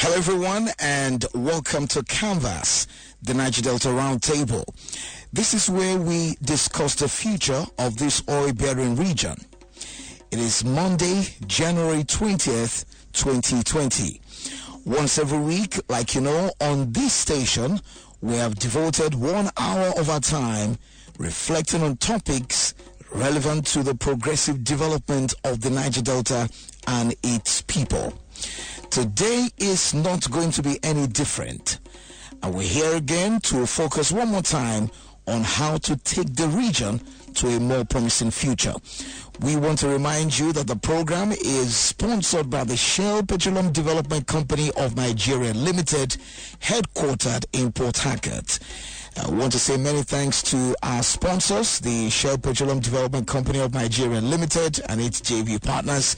Hello everyone and welcome to Canvas, the Niger Delta Roundtable. This is where we discuss the future of this oil-bearing region. It is Monday, January 20th, 2020. Once every week, like you know, on this station, we have devoted 1 hour of our time reflecting on topics relevant to the progressive development of the Niger Delta and its people. Today is not going to be any different. And we're here again to focus one more time on how to take the region to a more promising future. We want to remind you that the program is sponsored by the Shell Petroleum Development Company of Nigeria Limited, headquartered in Port Harcourt. I want to say many thanks to our sponsors, the Shell Petroleum Development Company of Nigeria Limited and its JV partners,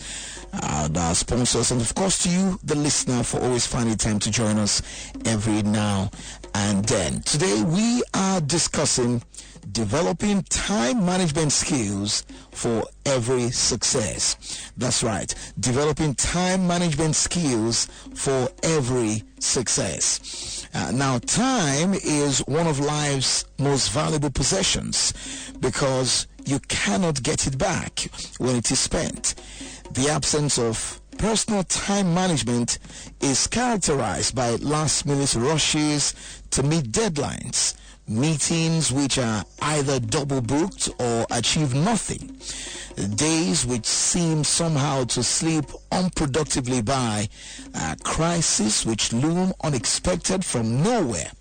our sponsors, and of course to you, the listener, for always finding time to join us every now and then. Today we are discussing developing time management skills for every success. That's right, developing time management skills for every success. Now, time is one of life's most valuable possessions because you cannot get it back when it is spent. The absence of personal time management is characterized by last-minute rushes to meet deadlines, meetings which are either double booked or achieve nothing, days which seem somehow to slip unproductively by, crises which loom unexpected from nowhere.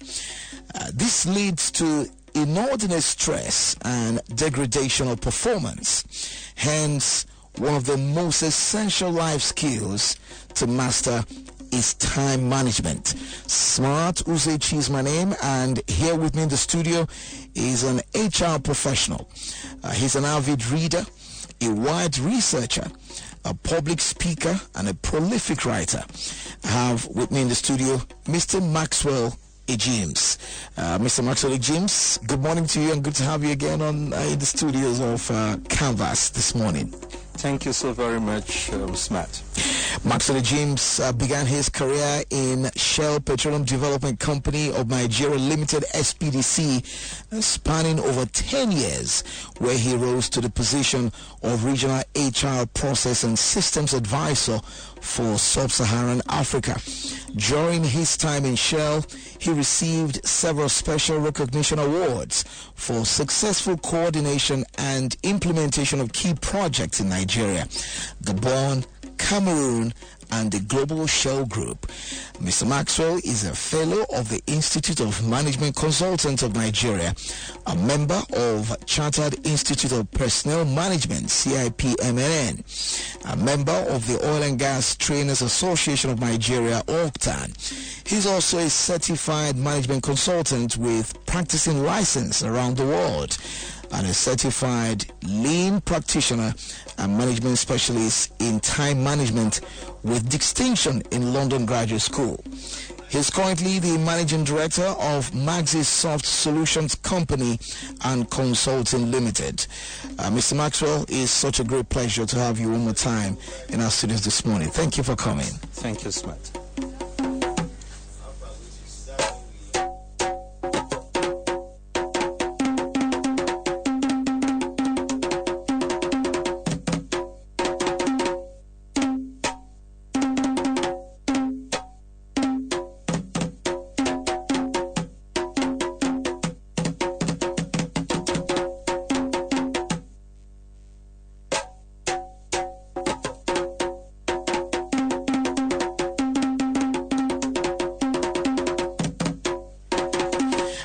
This leads to inordinate stress and degradation of performance. Hence, one of the most essential life skills to master is time management. Smart Uzechi is my name, and here with me in the studio is an HR professional. He's an avid reader, a wide researcher, a public speaker, and a prolific writer. I have with me in the studio Mr. Maxwell Ejims. Mr. Maxwell Ejims, good morning to you and good to have you again on in the studios of Canvas this morning. Thank you so very much, Smart. Maxwell Ejims began his career in Shell Petroleum Development Company of Nigeria Limited, SPDC, spanning over 10 years, where he rose to the position of Regional HR Process and Systems Advisor for Sub-Saharan Africa. During his time in Shell, he received several special recognition awards for successful coordination and implementation of key projects in Nigeria, Gabon, Cameroon, and the Global Shell Group. Mr. Maxwell is a fellow of the Institute of Management Consultants of Nigeria, a member of Chartered Institute of Personnel Management, CIPMNN, a member of the Oil and Gas Trainers Association of Nigeria, OGTAN. He's also a certified management consultant with practicing license around the world, and a certified lean practitioner and management specialist in time management with distinction in London Graduate School. He's currently the managing director of Maxi Soft Solutions Company and Consulting Limited. Mr. Maxwell, it's such a great pleasure to have you one more time in our studios this morning. Thank you for coming. Thank you, Smart.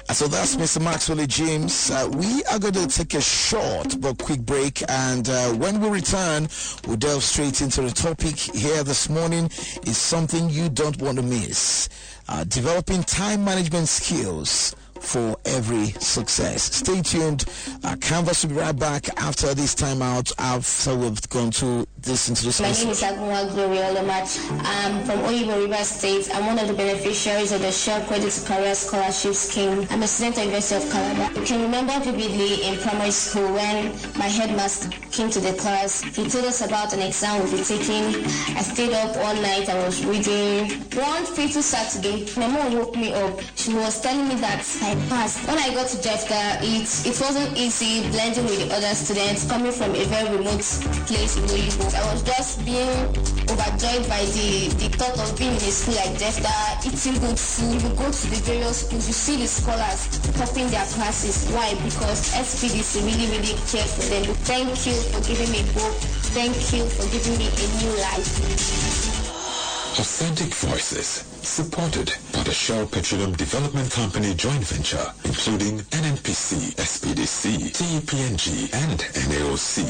So that's Mr. Maxwell Ejims. We are going to take a short but quick break, and when we return, we'll delve straight into the topic here this morning. Is something you don't want to miss. Developing time management skills for every success. Stay tuned. Canvas will be right back after this time out, after we've gone to this into this. My name is Agua Gloria Olomat. I'm from Oyibo River State. I'm one of the beneficiaries of the Share Credit to Career Scholarship Scheme. I'm a student at the University of Calabar. I can remember vividly in primary school when my headmaster came to the class. He told us about an exam we'll be taking. I stayed up all night. I was reading. One fateful Saturday, my mom woke me up. She was telling me that I passed. When I got to Jefta, it wasn't easy blending with the other students coming from a very remote place in Oyibo. I was just being overjoyed by the thought of being in a school like Jefta, eating good food. You go to the various schools, you see the scholars topping their classes. Why? Because SPDC really cared for them. Thank you for giving me hope. Thank you for giving me a new life. Authentic voices, supported by the Shell Petroleum Development Company joint venture, including NNPC, SPDC, TEPNG, and NAOC.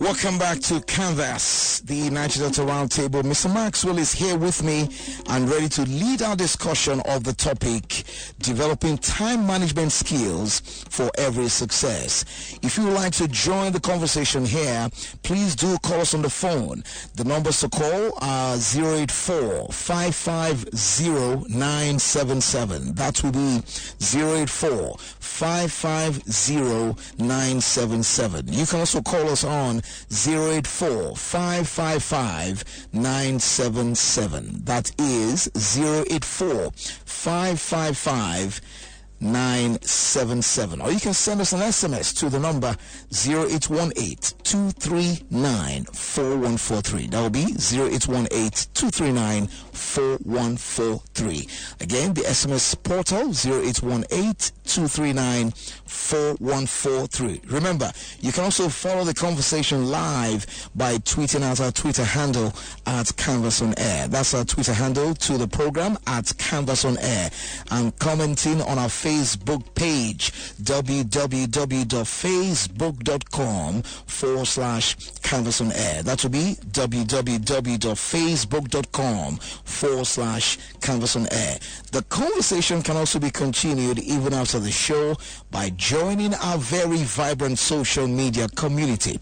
Welcome back to Canvas, the Niger Delta Roundtable. Mr. Maxwell is here with me and ready to lead our discussion of the topic, developing time management skills for every success. If you would like to join the conversation here, please do call us on the phone. The numbers to call are 084-550-977. That will be 084-550-977. You can also call us on 084-555-977. That is 084-555-977. Or you can send us an SMS to the number 0818-239-4143. That will be 0818-239-4143. Again, the SMS portal 0818-239-4143. Remember, you can also follow the conversation live by tweeting out our Twitter handle at Canvas on Air. That's our Twitter handle to the program at Canvas on Air, and commenting on our Facebook page, www.facebook.com/Canvas on Air. That will be www.facebook.com/Canvas on Air. The conversation can also be continued even after the show by joining our very vibrant social media community.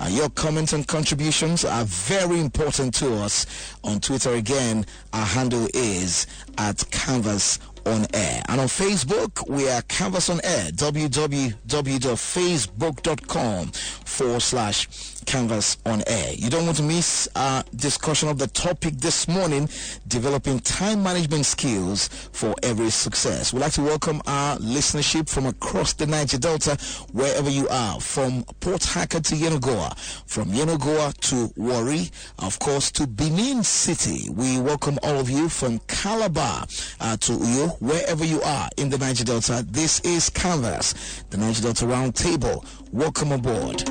Your comments and contributions are very important to us. On Twitter, again, our handle is at Canvas on Air, and on Facebook we are Canvas on Air, www.facebook.com/Canvas on Air. You don't want to miss our discussion of the topic this morning, developing time management skills for every success. We'd like to welcome our listenership from across the Niger Delta, wherever you are, from Port Harcourt to Yenagoa, from Yenagoa to Warri, of course to Benin City. We welcome all of you from Calabar to Uyo, wherever you are in the Niger Delta. This is Canvas, the Niger Delta Roundtable. Welcome aboard.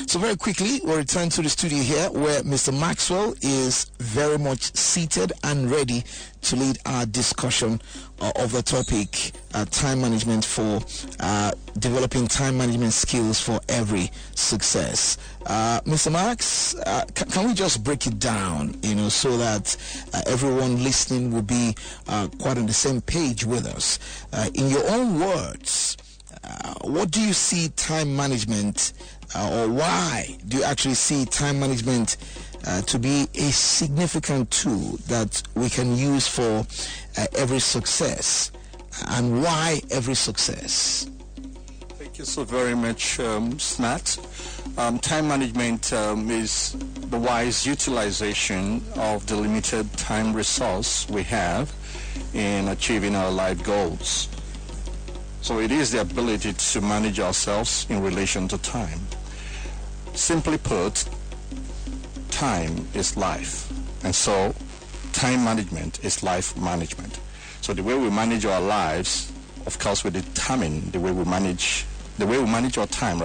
So very quickly, we'll return to the studio here where Mr. Maxwell is very much seated and ready to lead our discussion of the topic, time management for developing time management skills for every success. Mr. Max, can we just break it down, so that everyone listening will be quite on the same page with us? In your own words, what do you see time management, or why do you actually see time management to be a significant tool that we can use for every success, and why every success? Thank you so very much, Snat. Time management is the wise utilization of the limited time resource we have in achieving our life goals. So it is the ability to manage ourselves in relation to time. Simply put, time is life, and so time management is life management. So the way we manage our lives, of course, we determine the way we manage our time,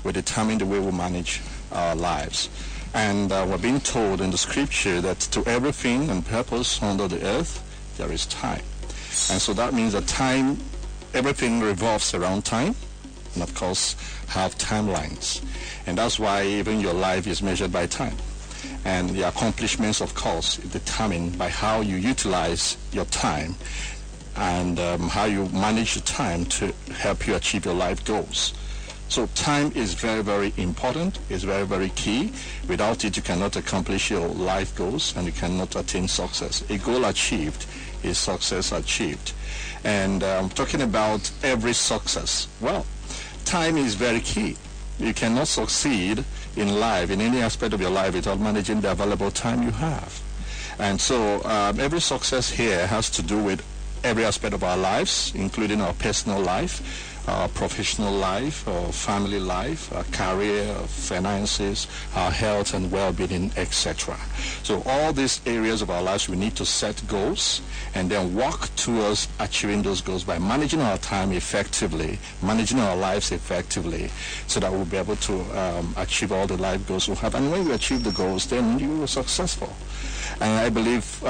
we determine the way we manage our lives. And we're being told in the scripture that to everything and purpose under the earth, there is time. And so that means that time, everything revolves around time. and of course have timelines. And that's why even your life is measured by time. And the accomplishments, of course, are determined by how you utilize your time and how you manage your time to help you achieve your life goals. So time is very, very important. It's very, very key. Without it, you cannot accomplish your life goals and you cannot attain success. A goal achieved is success achieved. And talking about every success, well, time is very key. You cannot succeed in life, in any aspect of your life, without managing the available time you have. And so every success here has to do with every aspect of our lives, including our personal life, our professional life, our family life, our career, our finances, our health and well-being, etc. So all these areas of our lives, we need to set goals and then work towards achieving those goals by managing our time effectively, managing our lives effectively, so that we'll be able to achieve all the life goals we have. And when you achieve the goals, then you are successful. And I believe you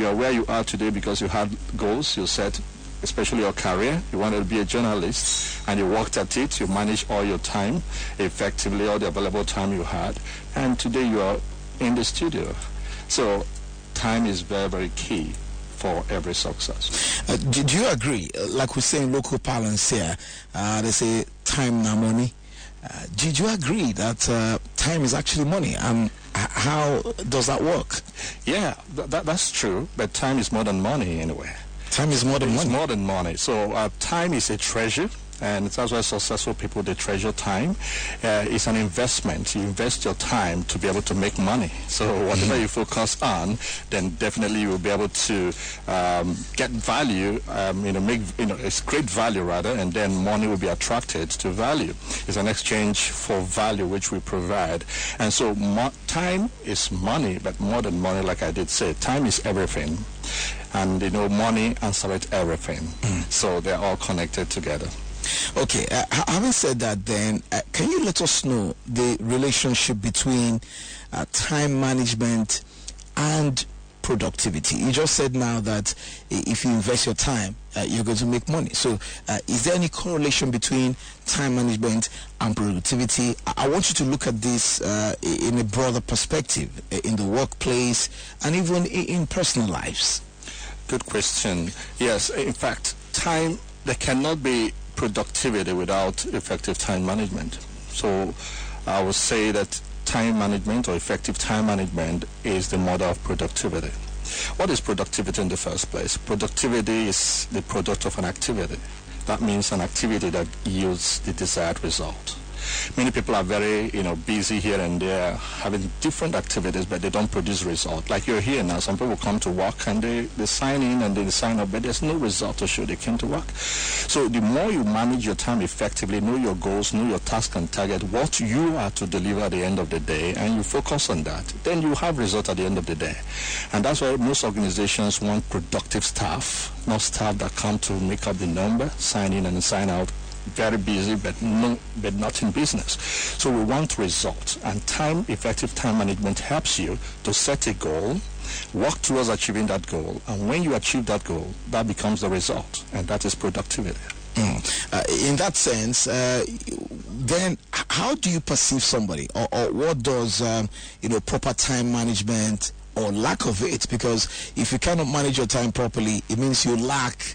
are where you are today because you had goals you set, especially your career. You wanted to be a journalist and you worked at it. You managed all your time effectively, all the available time you had. And today you are in the studio. So time is very, very key for every success. Do you agree? Like we say in local parlance here, they say time na money. Did you agree that time is actually money? How does that work? Yeah, that's true. But time is more than money anyway. Time is more than money. It's more than money. So time is a treasure, and that's why successful people, they treasure time. It's an investment. You invest your time to be able to make money. So whatever you focus on, then definitely you will be able to get value. It's great value rather, and then money will be attracted to value. It's an exchange for value which we provide. And so time is money, but more than money, like I did say, time is everything. And money answers everything. So they're all connected together. Okay, having said that then, can you let us know the relationship between time management and productivity? You just said now that if you invest your time, you're going to make money. So is there any correlation between time management and productivity? I want you to look at this in a broader perspective, in the workplace and even in personal lives. Good question. Yes, in fact, there cannot be productivity without effective time management. So I would say that time management or effective time management is the mother of productivity. What is productivity in the first place? Productivity is the product of an activity. That means an activity that yields the desired result. Many people are very, busy here and there, having different activities, but they don't produce result. Like you're here now, some people come to work and they sign in and they sign up, but there's no result to show they came to work. So the more you manage your time effectively, know your goals, know your task and target, what you are to deliver at the end of the day, and you focus on that, then you have result at the end of the day. And that's why most organizations want productive staff, not staff that come to make up the number, sign in and sign out. Very busy, but not in business. So we want results, and effective time management helps you to set a goal, work towards achieving that goal, and when you achieve that goal, that becomes the result, and that is productivity. In that sense, then how do you perceive somebody, or what does proper time management or lack of it? Because if you cannot manage your time properly, it means you lack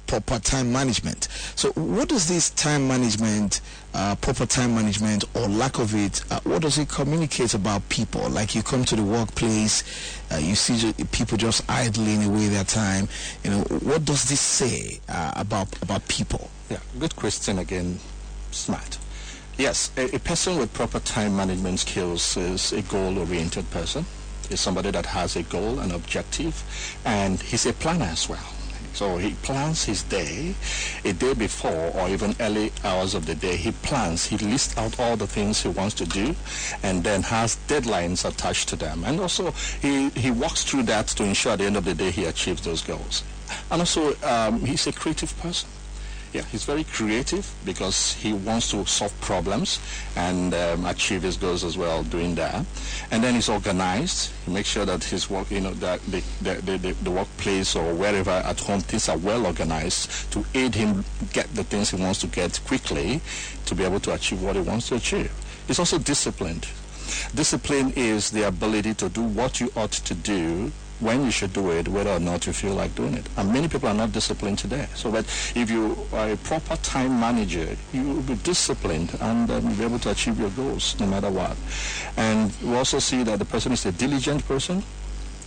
proper time management. So what does this time management, proper time management or lack of it, what does it communicate about people? Like you come to the workplace, you see people just idling away their time. What does this say about people? Yeah, good question again, Smart. Yes, a person with proper time management skills is a goal-oriented person. Is somebody that has a goal, an objective, and he's a planner as well. So he plans his day a day before or even early hours of the day. He plans, he lists out all the things he wants to do and then has deadlines attached to them. And also he walks through that to ensure at the end of the day he achieves those goals. And also he's a creative person. Yeah, he's very creative because he wants to solve problems and achieve his goals as well doing that. And then he's organized. He makes sure that his work, that the workplace or wherever at home, things are well organized to aid him get the things he wants to get quickly to be able to achieve what he wants to achieve. He's also disciplined. Discipline is the ability to do what you ought to do when you should do it, whether or not you feel like doing it. And many people are not disciplined today. So that if you are a proper time manager, you will be disciplined and you'll be able to achieve your goals no matter what. And we also see that the person is a diligent person,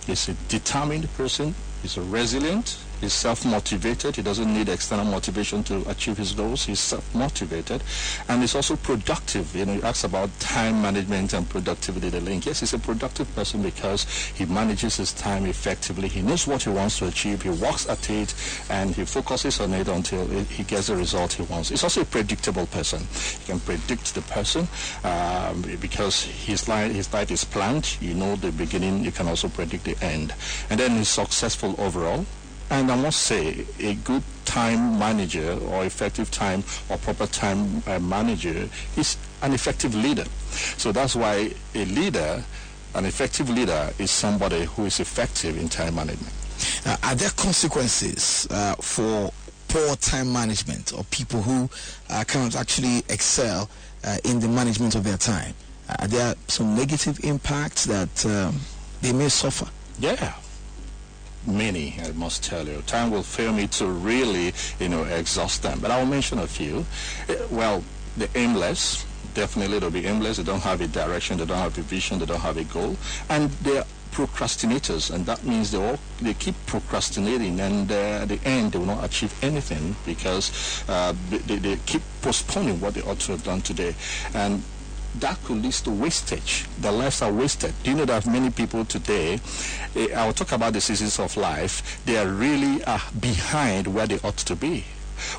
he's a determined person, he's a resilient, he's self-motivated. He doesn't need external motivation to achieve his goals. He's self-motivated. And he's also productive. You asked about time management and productivity, the link. Yes, he's a productive person because he manages his time effectively. He knows what he wants to achieve. He works at it, and he focuses on it until he gets the result he wants. He's also a predictable person. You can predict the person because his life is planned. You know the beginning. You can also predict the end. And then he's successful overall. And I must say, a good time manager or effective time or proper time manager is an effective leader. So that's why an effective leader is somebody who is effective in time management. Are there consequences for poor time management or people who cannot actually excel in the management of their time? Are there some negative impacts that they may suffer? Yeah. Many, I must tell you. Time will fail me to really, exhaust them. But I'll mention a few. Well, the aimless, definitely they'll be aimless. They don't have a direction, they don't have a vision, they don't have a goal. And they're procrastinators, and that means they keep procrastinating, and at the end they will not achieve anything because they keep postponing what they ought to have done today. And that could lead to wastage. Their lives are wasted. Do you know that many people today, I'll talk about the seasons of life, they are really behind where they ought to be.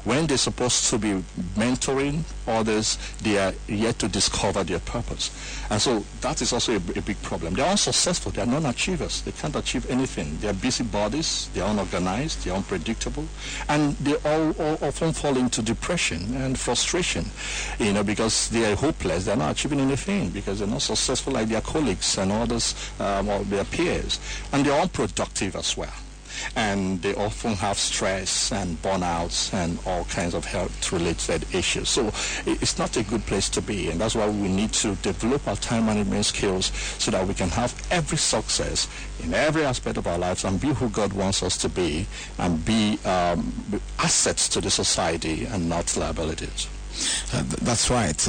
When they're supposed to be mentoring others, they are yet to discover their purpose. And so that is also a big problem. They're unsuccessful. They're non-achievers. They can't achieve anything. They're busybodies. They're unorganized. They're unpredictable. And they all often fall into depression and frustration, because they are hopeless. They're not achieving anything because they're not successful like their colleagues and others or their peers. And they're unproductive as well. And they often have stress and burnouts and all kinds of health-related issues. So it's not a good place to be, and that's why we need to develop our time management skills so that we can have every success in every aspect of our lives and be who God wants us to be and be assets to the society and not liabilities. That's right.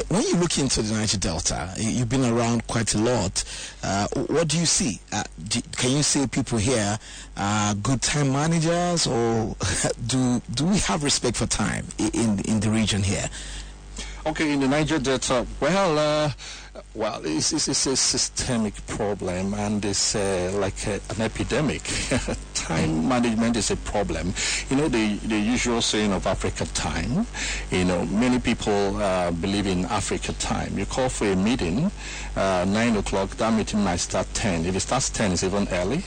When you look into the Niger Delta, you've been around quite a lot. What do you see? Can you see people here good time managers, or do we have respect for time in the region here? Okay, in the Niger Delta, well, it's a systemic problem, and it's like an epidemic. Time management is a problem. The usual saying of Africa time, many people believe in Africa time. You call for a meeting, 9 o'clock, that meeting might start 10. If it starts 10, it's even early.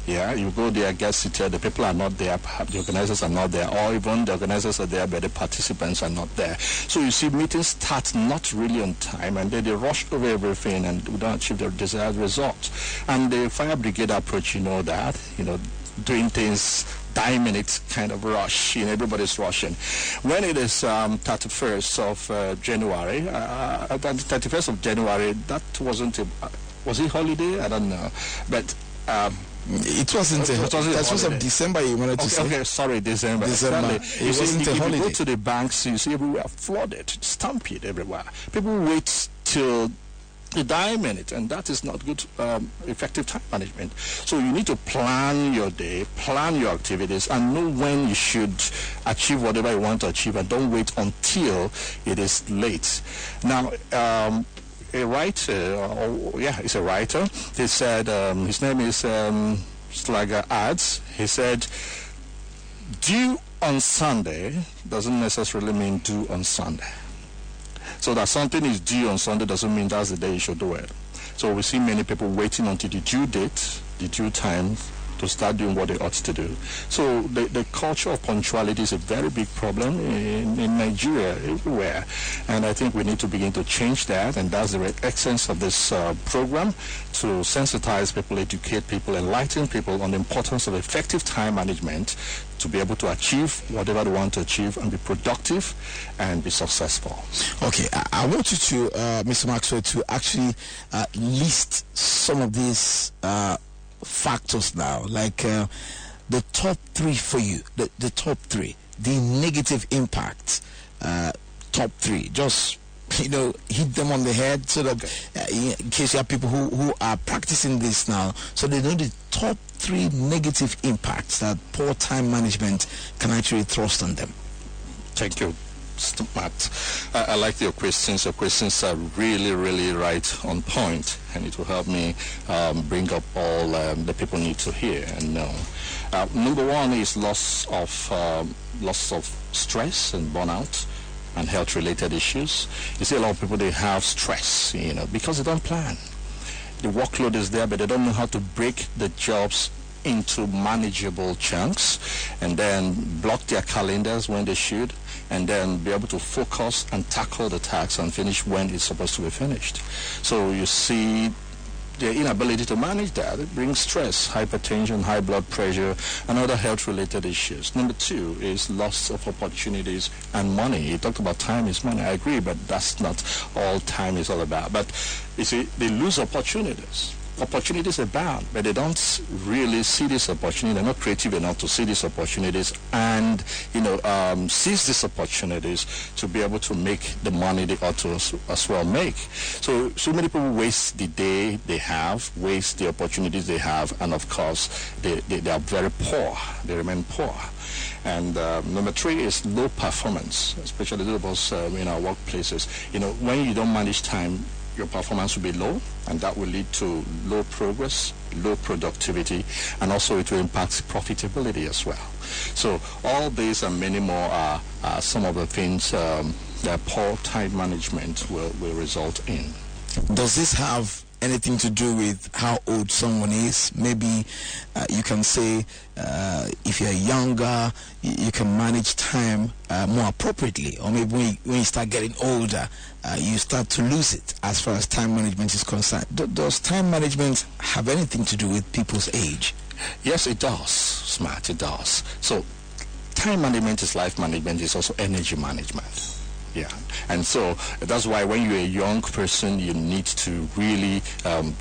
Yeah, you go there, get seated, the people are not there, perhaps the organizers are not there, or even the organizers are there, but the participants are not there. So you see meetings start not really on time, and then they rush over everything and we don't achieve the desired result. And the fire brigade approach, doing things die minute kind of rush, everybody's rushing. When it is 31st of January, 31st of January, that wasn't was it holiday? I don't know. But it wasn't. That was of December. You wanted to say? Okay, sorry, December. It wasn't a holiday. If you go to the banks, you see everywhere flooded, stampede everywhere. People wait till the die minute, and that is not good, effective time management. So you need to plan your day, plan your activities, and know when you should achieve whatever you want to achieve, and don't wait until it is late. Now, a writer, he's a writer. He said, his name is Slagger Ads. He said, due on Sunday doesn't necessarily mean due on Sunday. So that something is due on Sunday doesn't mean that's the day you should do it. So we see many people waiting until the due date, the due time, to start doing what they ought to do. So the culture of punctuality is a very big problem in Nigeria, everywhere. And I think we need to begin to change that, and that's the essence of this program, to sensitize people, educate people, enlighten people on the importance of effective time management to be able to achieve whatever they want to achieve and be productive and be successful. Okay, I want you to, Mr. Maxwell, to actually list some of these factors now, like the top three for you, the top three, the negative impact, top three. Just, hit them on the head so that in case you have people who are practicing this now, so they know the top three negative impacts that poor time management can actually thrust on them. Thank you, Matt. I like your questions. Your questions are really, really right on point, and it will help me bring up all the people need to hear and know. Number one is loss of stress and burnout and health-related issues. You see a lot of people, they have stress, because they don't plan. The workload is there, but they don't know how to break the jobs into manageable chunks and then block their calendars when they should, and then be able to focus and tackle the tasks and finish when it's supposed to be finished. So you see the inability to manage that. It brings stress, hypertension, high blood pressure, and other health-related issues. Number two is loss of opportunities and money. You talked about time is money. I agree, but that's not all time is all about. But you see, they lose opportunities. Opportunities abound, but they don't really see this opportunity. They're not creative enough to see these opportunities and, seize these opportunities to be able to make the money they ought to as well make. So many people waste the day they have, waste the opportunities they have, and of course, they are very poor. They remain poor. And number three is low performance, especially those of us in our workplaces. When you don't manage time, your performance will be low, and that will lead to low progress, low productivity, and also it will impact profitability as well. So all these and many more are some of the things that poor time management will result in. Does this have anything to do with how old someone is? Maybe you can say if you're younger, you can manage time more appropriately, or maybe when you start getting older, you start to lose it as far as time management is concerned. Does time management have anything to do with people's age? Yes, it does, Smart, it does. So time management is life management, is also energy management. Yeah, and so that's why when you're a young person, you need to really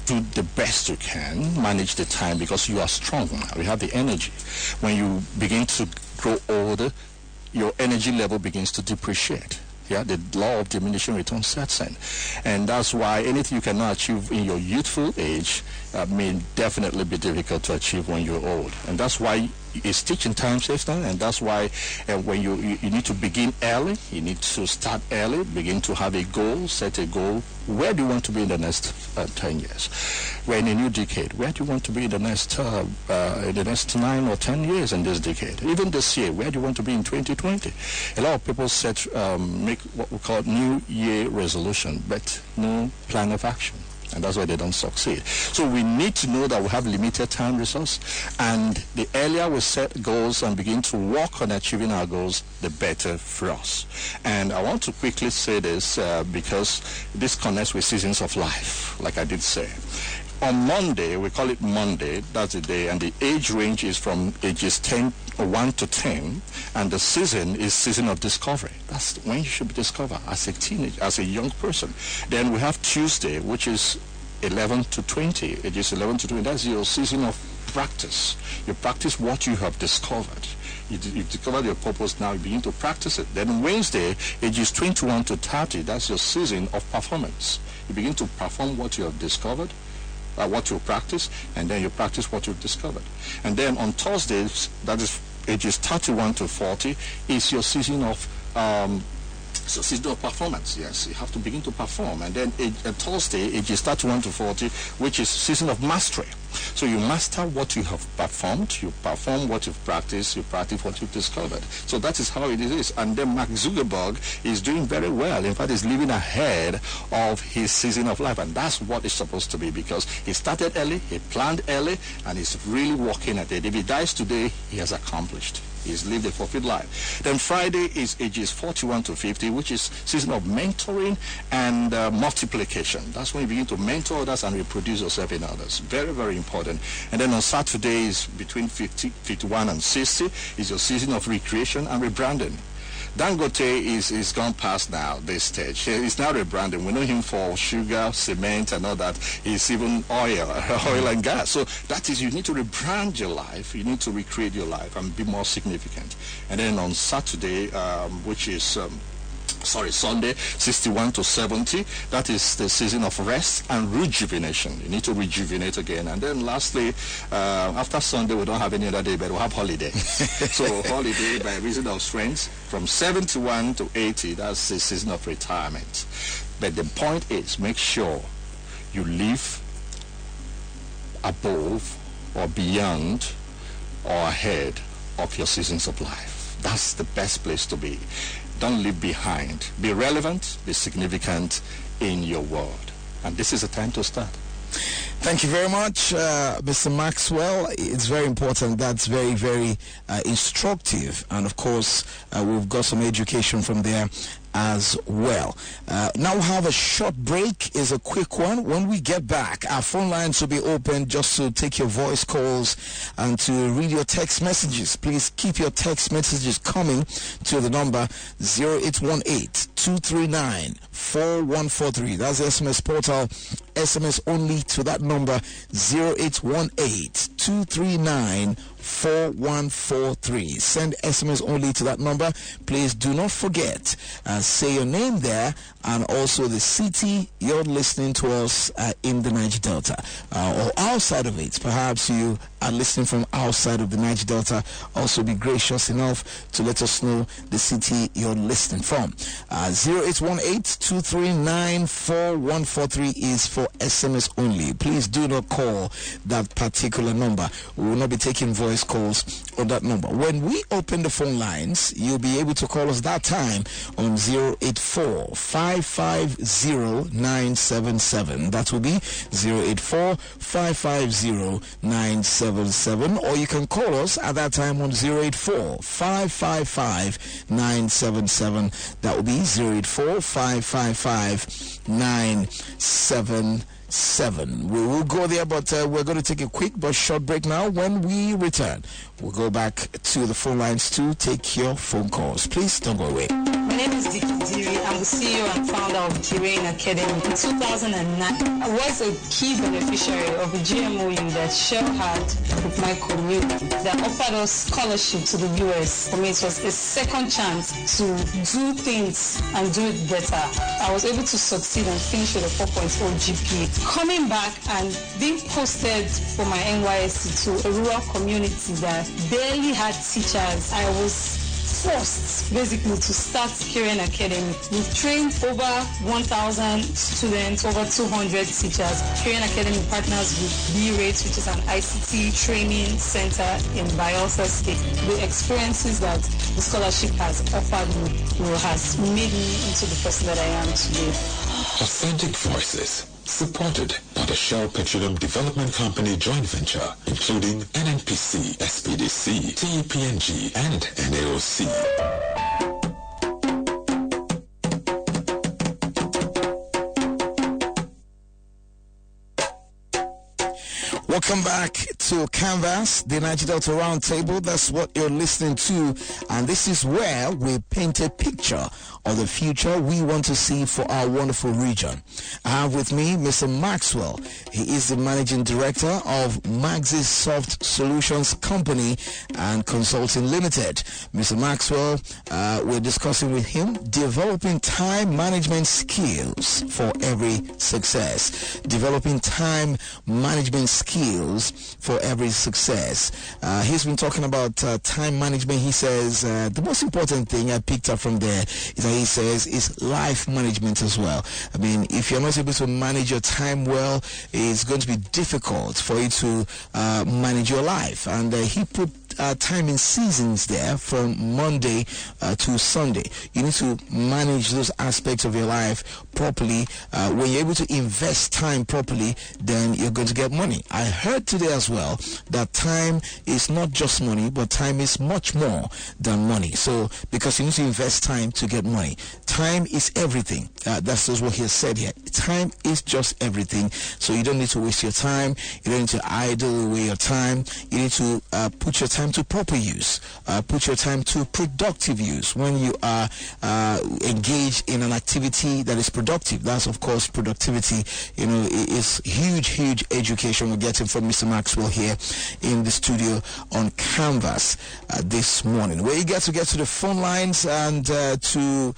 do the best you can, manage the time, because you are strong. You have the energy. When you begin to grow older, your energy level begins to depreciate. Yeah, the law of diminishing returns sets in. And that's why anything you cannot achieve in your youthful age may definitely be difficult to achieve when you're old. And that's why it's teaching time saves time, and that's why when you need to begin early, you need to start early, begin to have a goal, set a goal. Where do you want to be in the next 10 years? We're in a new decade. Where do you want to be in the next 9 or 10 years in this decade? Even this year, where do you want to be in 2020? A lot of people make what we call New Year resolution, but no plan of action. And that's why they don't succeed. So we need to know that we have limited time resource, and the earlier we set goals and begin to work on achieving our goals, the better for us. And I want to quickly say this because this connects with seasons of life, like I did say. On Monday, we call it Monday, that's the day, and the age range is from ages 1 to 10, and the season is season of discovery. That's when you should be discovered as a teenager, as a young person. Then we have Tuesday, which is 11 to 20, ages 11 to 20. That's your season of practice. You practice what you have discovered. You discovered your purpose, now you begin to practice it. Then Wednesday, ages 21 to 30, that's your season of performance. You begin to perform what you have discovered, what you practice, and then you practice what you've discovered. And then on Thursdays, that is ages 31 to 40, is your season of So season of performance, yes, you have to begin to perform. And then Thursday, ages 31 to 40, which is season of mastery. So you master what you have performed, you perform what you've practiced, you practice what you've discovered. So that is how it is. And then Mark Zuckerberg is doing very well. In fact, he's living ahead of his season of life. And that's what it's supposed to be, because he started early, he planned early, and he's really working at it. If he dies today, he has accomplished. He's lived a fulfilled life. Then Friday is ages 41 to 50, which is season of mentoring and multiplication. That's when you begin to mentor others and reproduce yourself in others. Very, very important. And then on Saturday is between 51 and 60 is your season of recreation and rebranding. Dangote is gone past now this stage. He's now rebranding. We know him for sugar, cement, and all that. He's even oil and gas. So that is, you need to rebrand your life. You need to recreate your life and be more significant. And then on Saturday, which is Sunday, 61 to 70, that is the season of rest and rejuvenation. You need to rejuvenate again. And then lastly, after Sunday, we don't have any other day, but we'll have holiday. So holiday by reason of strength, from 71 to 80, that's the season of retirement. But the point is, make sure you live above or beyond or ahead of your seasons of life. That's the best place to be. Don't leave behind. Be relevant, be significant in your world. And this is the time to start. Thank you very much, Mr. Maxwell. It's very important. That's very, very instructive. And of course, we've got some education from there as well. Now we'll have a short break. Is a quick one. When we get back, our phone lines will be open just to take your voice calls and to read your text messages. Please keep your text messages coming to the number 0818-239-4143. That's the SMS portal. SMS only to that number 0818-239-4143. Send SMS only to that number. Please do not forget, say your name there and also the city you're listening to us in the Niger Delta or outside of it. Perhaps you are listening from outside of the Niger Delta. Also be gracious enough to let us know the city you're listening from. 0818-239-4143 is for SMS only. Please do not call that particular number. We will not be taking voice calls on that number. When we open the phone lines, you'll be able to call us that time on 084-550-977. That will be 084-550-977. Or you can call us at that time on 084-555-977. That will be 084-555-977. We will go there, but we're going to take a quick but short break now. When we return, we'll go back to the phone lines to take your phone calls. Please don't go away. My name is Adhere. I'm the CEO and founder of Terrain Academy. In 2009, I was a key beneficiary of a GMOU that Shell had with my colleague that offered us scholarship to the US. For me, it was a second chance to do things and do it better. I was able to succeed and finish with a 4.0 GPA. Coming back and being posted for my NYSC to a rural community that barely had teachers, I was forced basically to start Terrain Academy. We've trained over 1,000 students, over 200 teachers. Terrain Academy partners with B-Rates, which is an ICT training center in Bayelsa State. The experiences that the scholarship has offered me has made me into the person that I am today. Authentic voices, supported by the Shell Petroleum Development Company joint venture, including NNPC, SPDC, TEPNG, and NAOC. Welcome back to Canvas, the Niger Delta Roundtable. That's what you're listening to, and this is where we paint a picture of the future we want to see for our wonderful region. I have with me Mr. Maxwell. He is the Managing Director of Maxis Soft Solutions Company and Consulting Limited. Mr. Maxwell, we're discussing with him developing time management skills for every success. Developing time management skills for every success. He's been talking about time management. He says the most important thing I picked up from there is that he says, is life management as well. I mean, if you're not able to manage your time well, it's going to be difficult for you to manage your life. And he put time in seasons there from Monday to Sunday. You need to manage those aspects of your life properly. When you're able to invest time properly, then you're going to get money. I heard today as well that time is not just money, but time is much more than money. So because you need to invest time to get money. Time is everything. That's just what he has said here. Time is just everything. So you don't need to waste your time. You don't need to idle away your time. You need to put your time to proper use. Put your time to productive use. When you are engaged in an activity that is productive, that's of course productivity. You know, is huge education we're getting from Mr. Maxwell here in the studio on Canvas this morning, where you get to the phone lines and to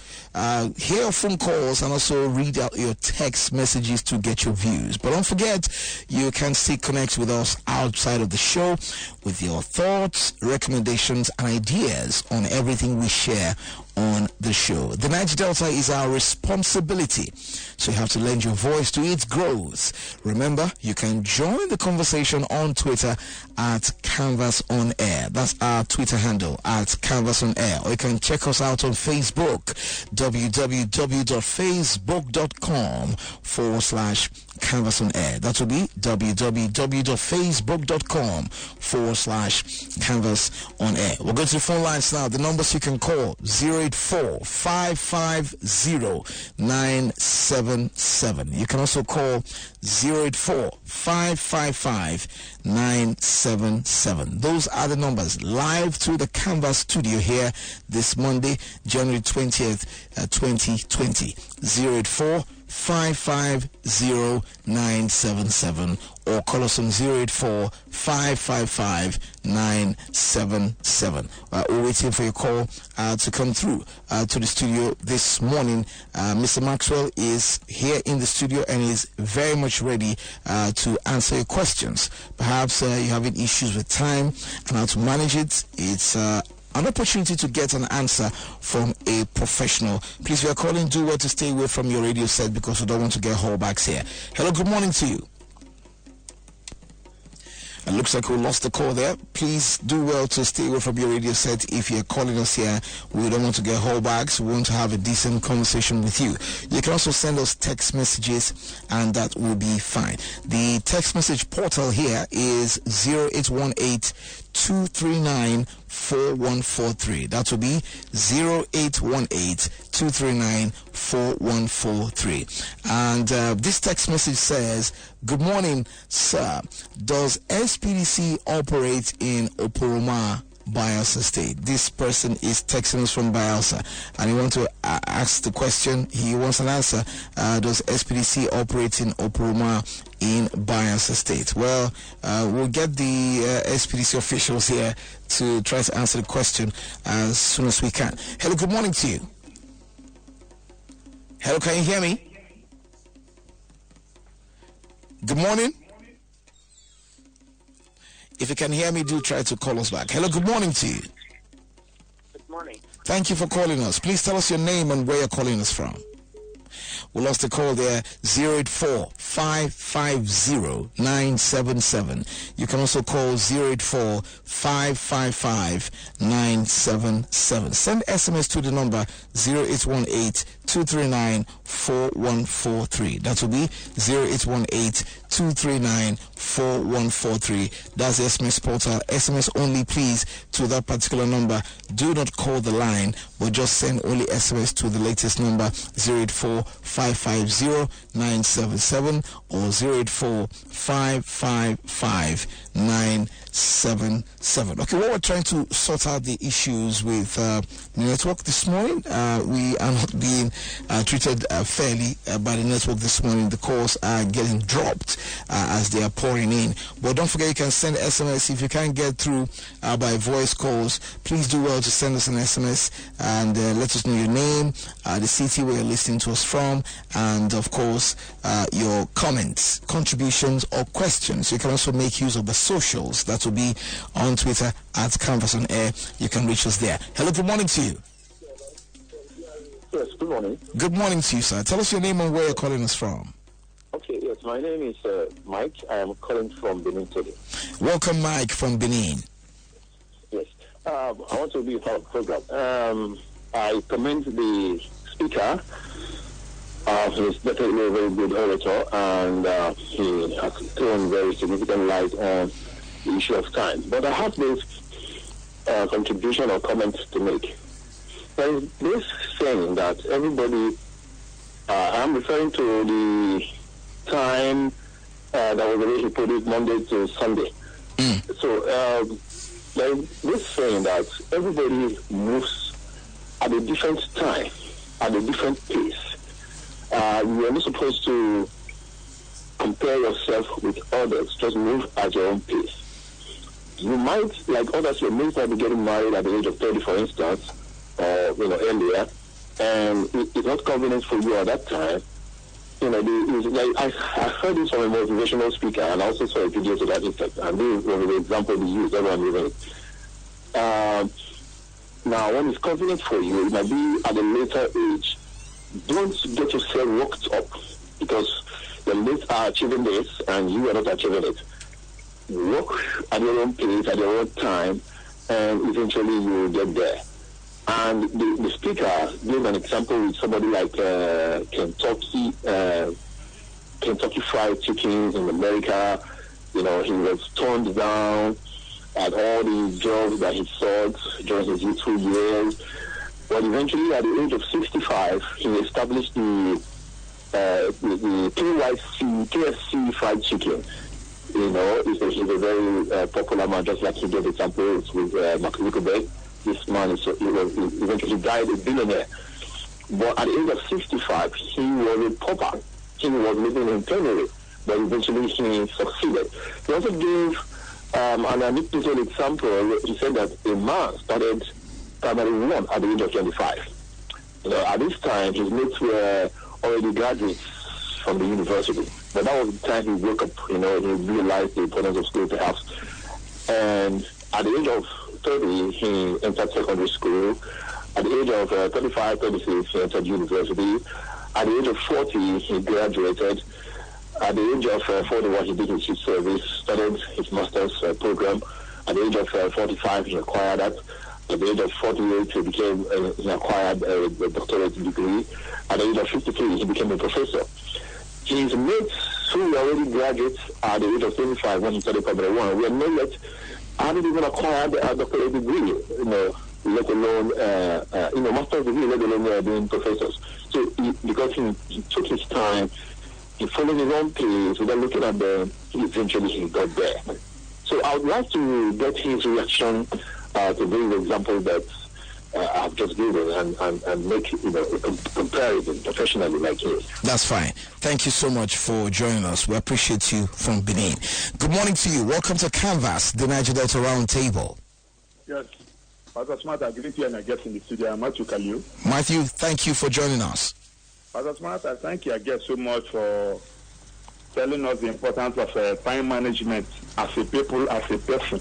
hear your phone calls and also read out your text messages to get your views. But don't forget, you can still connect with us outside of the show with your thoughts, recommendations, and ideas on everything we share on the show. The Niger Delta is our responsibility, so you have to lend your voice to its growth. Remember, you can join the conversation on Twitter at Canvas On Air. That's our Twitter handle, at Canvas On Air. Or you can check us out on Facebook, www.facebook.com/Canvas On Air. That will be www.facebook.com/Canvas On Air. We'll go to the phone lines now. The numbers you can call: 084-550-977. You can also call 084-555-977. Those are the numbers live to the Canvas studio here this Monday, January 20th, 2020. 084-550-977 or call us on 084-555-977. We're waiting for your call to come through to the studio this morning. Mr. Maxwell is here in the studio and is very much ready to answer your questions. Perhaps you're having issues with time and how to manage it. It's an opportunity to get an answer from a professional. Please, if you are calling, do well to stay away from your radio set because we don't want to get holdbacks here. Hello, good morning to you. It looks like we lost the call there. Please do well to stay away from your radio set. If you're calling us here, we don't want to get holdbacks. We want to have a decent conversation with you. You can also send us text messages and that will be fine. The text message portal here is 0818-239-4143. That will be 0818-239-4143. And this text message says, "Good morning, sir. Does SPDC operate in Oporoma, Bayelsa State?" This person is texting us from Bayelsa and he wants to ask the question. He wants an answer. Does SPDC operate in Oporoma in Bayelsa State? Well, we'll get the SPDC officials here to try to answer the question as soon as we can. Hello, good morning to you. Hello, can you hear me? Good morning. If you can hear me, do try to call us back. Hello, good morning to you. Good morning. Thank you for calling us. Please tell us your name and where you're calling us from. We lost the call there. 084-550-977. You can also call 084-555-977. Send SMS to the number 0818-239-4143. That will be 0818-239-4143. That's the SMS portal. SMS only, please, to that particular number. Do not call the line, but just send only SMS to the latest number 084-550-977 or 084-555-977. Okay, well, we're trying to sort out the issues with the network this morning. We are not being treated fairly by the network this morning. The calls are getting dropped as they are pouring in. But don't forget, you can send SMS. If you can't get through by voice calls, please do well to send us an SMS and let us know your name, the city where you're listening to us from, and of course your comments, contributions, or questions. You can also make use of the socials. That will be on Twitter at Canvas On Air. You can reach us there. Hello, good morning to you. Yes, good morning. Good morning to you, sir. Tell us your name and where you're calling us from. Okay, yes, my name is Mike. I am calling from Benin today. Welcome, Mike, from Benin. Yes, I want to be a part of the program. I commend the speaker. He's definitely a very good orator, and he has thrown very significant light on the issue of time. But I have this contribution or comment to make. There is this saying that everybody, I'm referring to the time that was the way he put it, Monday to Sunday. So there is this saying that everybody moves at a different time, at a different pace. You are not supposed to compare yourself with others. Just move at your own pace. You might, like others, you may not be getting married at the age of 30, for instance, or earlier, and it's not convenient for you at that time. I heard this from a motivational speaker, and I also saw a video to that effect. And this was the example we used. Everyone using it. Now, when it's convenient for you, it might be at a later age. Don't get yourself worked up because the mates are achieving this and you are not achieving it. Work at your own pace, at your own time, and eventually you will get there. And the speaker gave an example with somebody like Kentucky Fried Chicken in America. He was turned down at all the jobs that he sought during his youthful years. But eventually, at the age of 65, he established the KFC Fried Chicken. He's a very popular man, just like he gave examples with Maxwell. This man eventually died a billionaire. But at the age of 65, he was a pauper. He was living in penury, but eventually he succeeded. He also gave an anecdotal example. He said that a man started primary one at the age of 25. At this time, his mates were already graduates from the university. But that was the time he woke up, he realized the importance of school perhaps. And at the age of 30, he entered secondary school. At the age of 35, 36, he entered university. At the age of 40, he graduated. At the age of 41, he did his youth service, started his master's program. At the age of 45, he acquired that. At the age of 48, he acquired a doctorate degree. At the age of 53, he became a professor. His mates, who were already graduates at the age of 25 when he started primary one, were not yet, hadn't even acquired a doctorate degree, let alone, master's degree, let alone being professors. So, because he took his time, he followed his own pace without looking at them, eventually he got there. So, I would like to get his reaction to bring the example that I've just given and make a comparison professionally like him. That's fine. Thank you so much for joining us. We appreciate you from Benin. Good morning to you. Welcome to Canvas, the Niger Delta Round Table. Yes. Pastor Smart, I greet you and I guest in the studio. I'm Matthew Kaliu. Matthew, thank you for joining us. Pastor Smart, I thank you, I guess, so much for telling us the importance of time management as a people, as a person.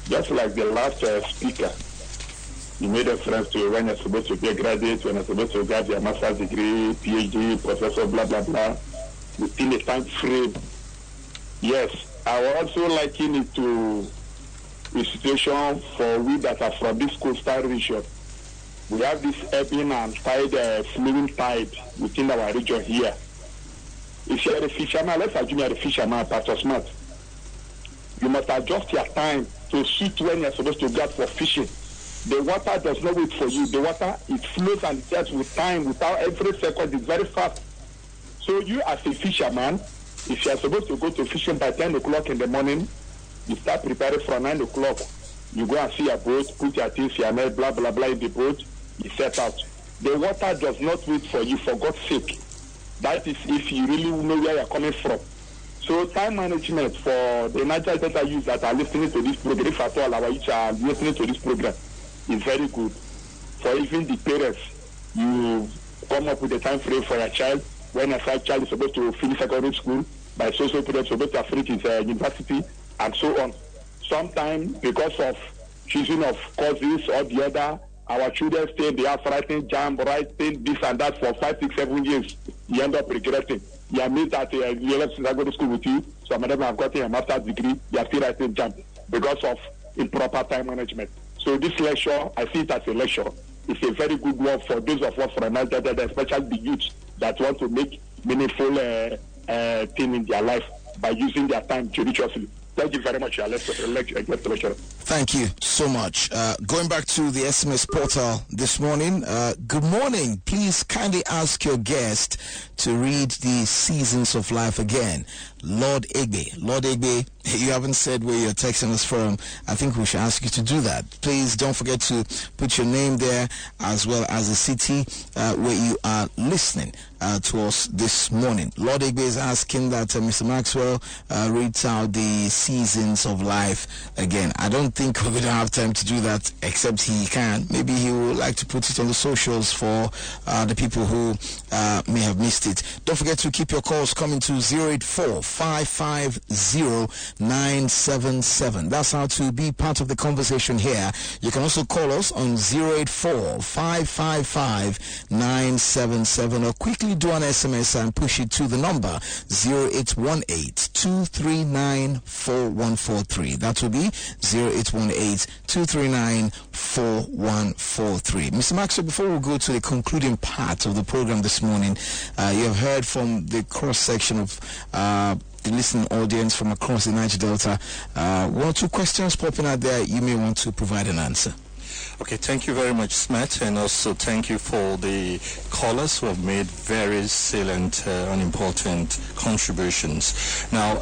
Just like the last speaker, you made reference to when you're supposed to be a graduate, when you're supposed to get your master's degree, PhD, professor, blah, blah, blah, within a time frame. Yes, I would also liken it to a situation for we that are from this coastal region. We have this ebbing and tide, flowing tide within our region here. If you're a fisherman, let's assume you're a fisherman, Pastor Smart. You must adjust your time to suit when you're supposed to go for fishing. The water does not wait for you. The water, it flows and it gets with time, without every second. It's very fast. So you as a fisherman, if you are supposed to go to fishing by 10 o'clock in the morning, you start preparing for 9 o'clock. You go and see your boat, put your things, your net, blah, blah, blah in the boat. You set out. The water does not wait for you, for God's sake. That is if you really know where you're coming from. So time management for the Niger Delta youth that are listening to this program, if at all our youth are listening to this program, is very good. For even the parents, you come up with a time frame for your child. When a child is supposed to finish secondary school, by social period, supposed to finish his university, and so on. Sometimes, because of choosing of courses or the other, our children stay in the house writing jam, writing this and that for 5, 6, 7 years. You end up regretting. You admit that you left since I go to school with you. Some of them have gotten a master's degree. They are still writing jam because of improper time management. So this lecture, I see it as a lecture. It's a very good one for those of us from Nigeria, especially the youth that want to make meaningful thing in their life by using their time judiciously. Thank you very much. Thank you so much. Going back to the SMS portal this morning, good morning. Please kindly ask your guest to read the Seasons of Life again. Lord Egbe. Lord Egbe, you haven't said where you're texting us from. I think we should ask you to do that. Please don't forget to put your name there as well as the city where you are listening to us this morning. Lord Egbe is asking that Mr. Maxwell reads out the Seasons of Life again. I don't think we're going to have time to do that, except he can. Maybe he would like to put it on the socials for the people who may have missed it. Don't forget to keep your calls coming to 084-550-977. That's how to be part of the conversation here. You can also call us on 084-555-977 or quickly do an SMS and push it to the number 0818-239-4143. That will be 0818-239-4143. Mr. Maxwell, before we go to the concluding part of the program this morning, you have heard from the cross-section of the listening audience from across the Niger Delta. One or two questions popping out there. You may want to provide an answer. Okay, thank you very much, Smith, and also thank you for the callers who have made very salient and important contributions. Now,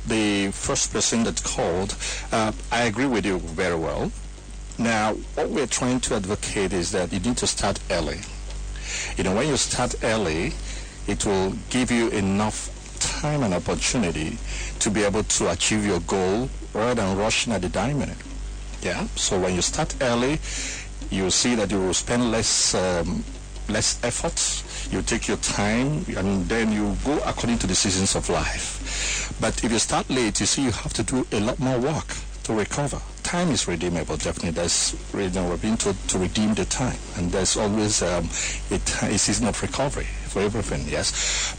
the first person that called, I agree with you very well. Now, what we're trying to advocate is that you need to start early. You know, when you start early, it will give you enough time and opportunity to be able to achieve your goal rather than rushing at the dying minute. Yeah, so when you start early, you see that you will spend less effort. You take your time, and then you go according to the seasons of life. But if you start late, you see you have to do a lot more work to recover. Time is redeemable, definitely. There's we're being told to redeem the time, and there's always a season of recovery for everything. Yes,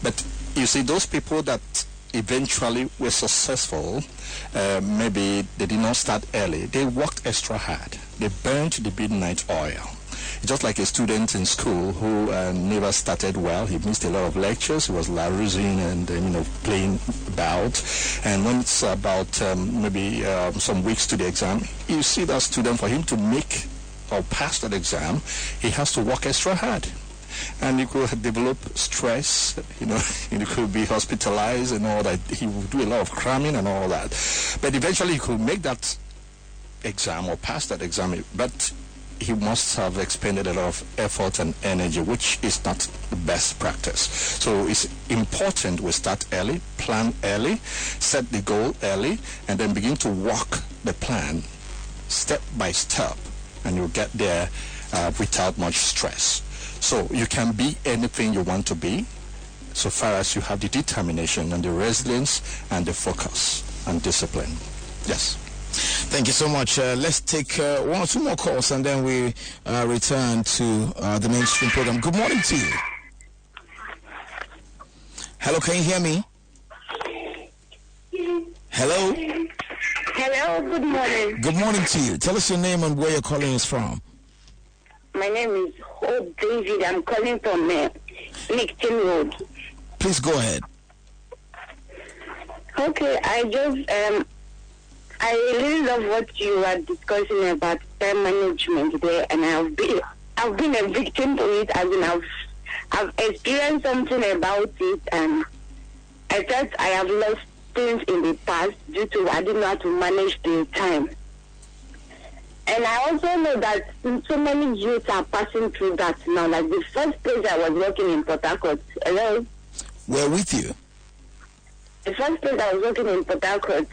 but you see those people that eventually were successful, maybe they did not start early. They worked extra hard. They burnt the midnight oil. Just like a student in school who never started well. He missed a lot of lectures. He was lounging and playing about. And when it's about maybe some weeks to the exam, you see that student, for him to make or pass that exam, he has to work extra hard. And he could develop stress, he could be hospitalized and all that. He would do a lot of cramming and all that. But eventually he could make that exam or pass that exam, but he must have expended a lot of effort and energy, which is not the best practice. So it's important we start early, plan early, set the goal early, and then begin to walk the plan step by step, and you'll get there without much stress. So you can be anything you want to be, so far as you have the determination and the resilience and the focus and discipline. Yes. Thank you so much. Let's take one or two more calls, and then we return to the mainstream program. Good morning to you. Hello, can you hear me? Hello? Hello, good morning. Good morning to you. Tell us your name and where you're calling us from. My name is Hope David. I'm calling from Lichton Road. Please go ahead. Okay, I really love what you are discussing about time management there, and I've been a victim to it. I've experienced something about it, and I thought I have lost things in the past due to I didn't know how to manage the time. And I also know that so many youths are passing through that now. Like the first place I was working in Port Harcourt. Hello? We're with you. The first place I was working in Port Harcourt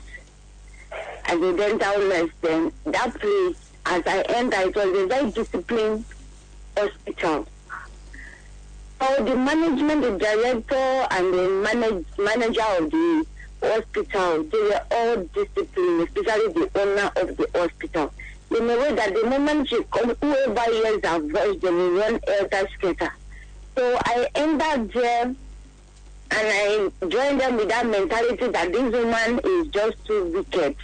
as a dental nurse, then that place, as I entered, it was a very disciplined hospital. So the management, the director, and the manager of the hospital, they were all disciplined, especially the owner of the hospital. in a way that the moment she comes, whoever hears her voice, they will run elter skelter. So I entered there and I joined them with that mentality that this woman is just too wicked.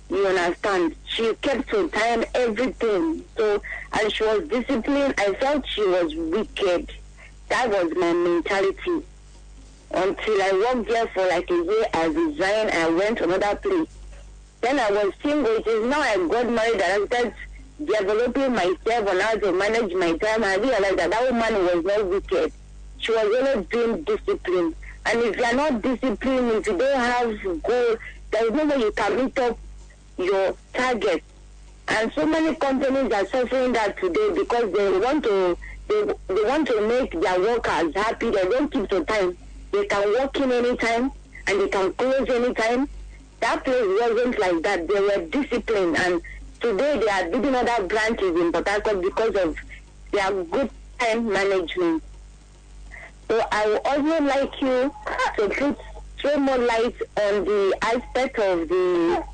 You understand? She kept to time everything. So, and she was disciplined. I felt she was wicked. That was my mentality. Until I worked there for like a year, I resigned, I went to another place. Then I was single. It is now I got married and I started developing myself on how to manage my time. I realized that that woman was not wicked. She was only being disciplined. And if you are not disciplined, if you don't have goals, there is no way you can meet up your target. And so many companies are suffering that today because they want to make their workers happy. They don't keep the time. They can walk in anytime and they can close anytime. That place wasn't like that. They were disciplined, and today they are building other branches in Port Harcourt because of their good time management. So I would also like you to throw more light on the aspect of the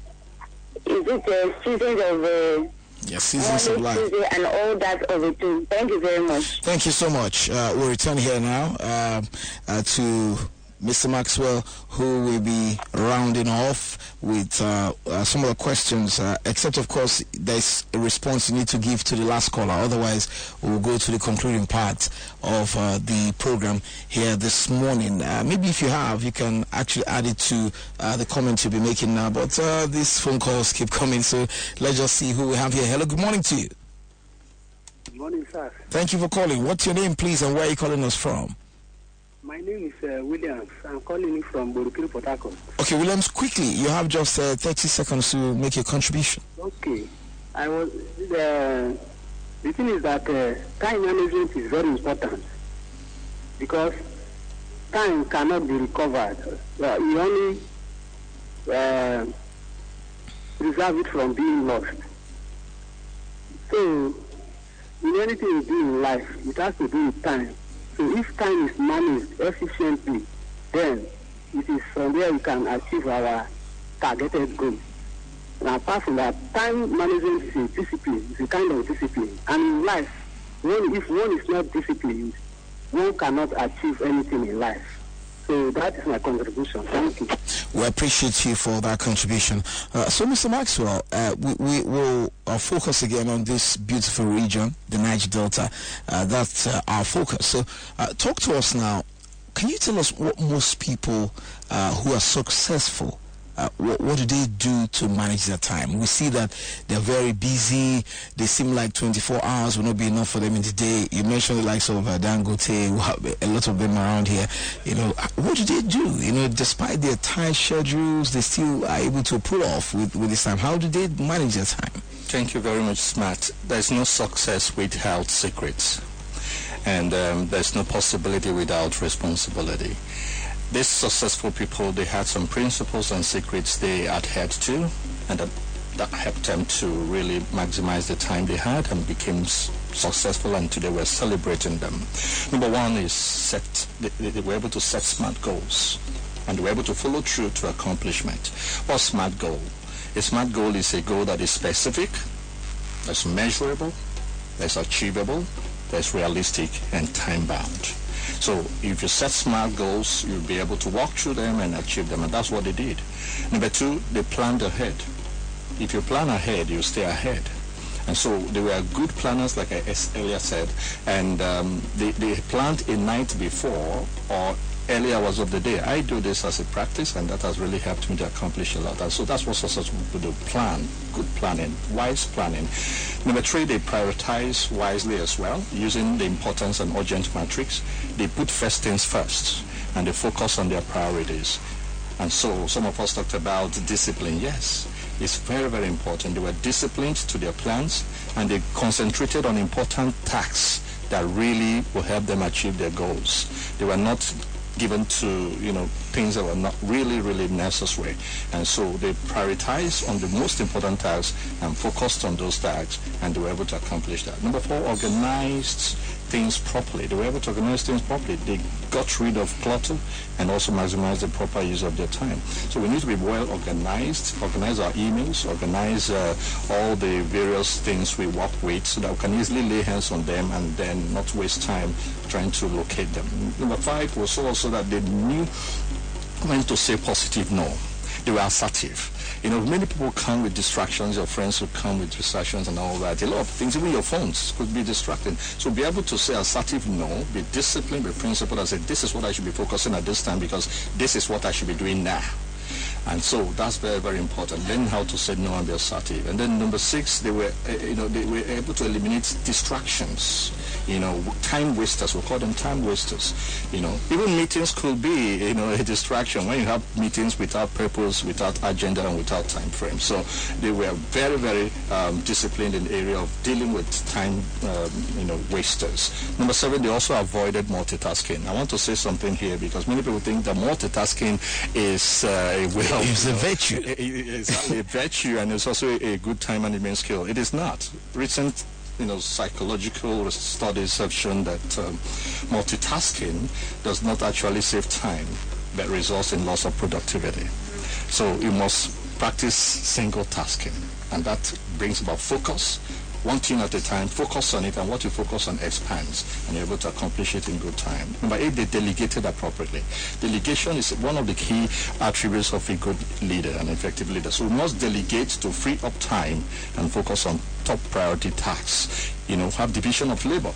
seasons of seasons of life and all that of it too. Thank you very much. Thank you so much. We'll return here now to Mr. Maxwell, who will be rounding off with some of the questions, except of course there's a response you need to give to the last caller. Otherwise, we'll go to the concluding part of the program here this morning. Maybe if you have, you can actually add it to the comments you'll be making now. But these phone calls keep coming, so let's just see who we have here. Hello, good morning to you. Good morning, sir. Thank you for calling. What's your name, please, and where are you calling us from? My name is Williams. I'm calling you from Borukiri, Port Harcourt. Okay, Williams, quickly. You have just 30 seconds to make your contribution. Okay. The thing is that time management is very important because time cannot be recovered. You only preserve it from being lost. So, in anything you do in life, it has to do with time. So if time is managed efficiently, then it is from there we can achieve our targeted goals. And apart from that, time management is a discipline, it's a kind of discipline. And in life, if one is not disciplined, one cannot achieve anything in life. So that is my contribution. Thank you. We appreciate you for that contribution. So, Mr. Maxwell, we will focus again on this beautiful region, the Niger Delta. That's our focus. So, talk to us now. Can you tell us what most people who are successful, what do they do to manage their time? We see that they're very busy. They seem like 24 hours will not be enough for them in the day. You mentioned the likes of Dangote, a lot of them around here. What do they do? Despite their tight schedules, they still are able to pull off with this time. How do they manage their time? Thank you very much, Smart. There's no success without secrets. And there's no possibility without responsibility. These successful people, they had some principles and secrets they adhered to, and that helped them to really maximize the time they had and became successful, and today we're celebrating them. Number one is they were able to set smart goals, and they were able to follow through to accomplishment. What's smart goal? A smart goal is a goal that is specific, that's measurable, that's achievable, that's realistic, and time-bound. So if you set smart goals, you'll be able to walk through them and achieve them, and that's what they did. Number two, they planned ahead. If you plan ahead, you stay ahead. And so they were good planners, like I earlier said, and they planned a night before or early hours of the day. I do this as a practice, and that has really helped me to accomplish a lot. And so that's what successful people do: plan, good planning, wise planning. Number three, they prioritize wisely as well, using the importance and urgent matrix. They put first things first, and they focus on their priorities. And so some of us talked about discipline. Yes, it's very, very important. They were disciplined to their plans, and they concentrated on important tasks that really will help them achieve their goals. They were not given to things that were not really necessary, and so they prioritized on the most important tasks and focused on those tasks, and they were able to accomplish that. Number four, organized things properly. They were able to organize things properly. They got rid of clutter and also maximize the proper use of their time. So we need to be well organized, organize our emails, organize all the various things we work with so that we can easily lay hands on them and then not waste time trying to locate them. Number 5 was also that they knew when to say positive no. They were assertive. You know, many people come with distractions, your friends will come with distractions and all that. A lot of things, even your phones could be distracting. So be able to say assertive no, be disciplined, be principled, and say this is what I should be focusing at this time because this is what I should be doing now. And so that's very, very important. Learn how to say no and be assertive. And then number 6, they were able to eliminate distractions. You know, time wasters. We call them time wasters. You know, even meetings could be, a distraction when you have meetings without purpose, without agenda, and without time frame. So they were very, very disciplined in the area of dealing with time, wasters. Number 7, they also avoided multitasking. I want to say something here because many people think that multitasking is it's a virtue. It's a virtue, and it's also a good time management skill. It is not. Recent psychological studies have shown that multitasking does not actually save time, but results in loss of productivity. So you must practice single tasking, and that brings about focus. One thing at a time, focus on it, and what you focus on expands, and you're able to accomplish it in good time. Number 8, they delegated appropriately. Delegation is one of the key attributes of a good leader, an effective leader. So we must delegate to free up time and focus on top priority tasks. Have division of labor,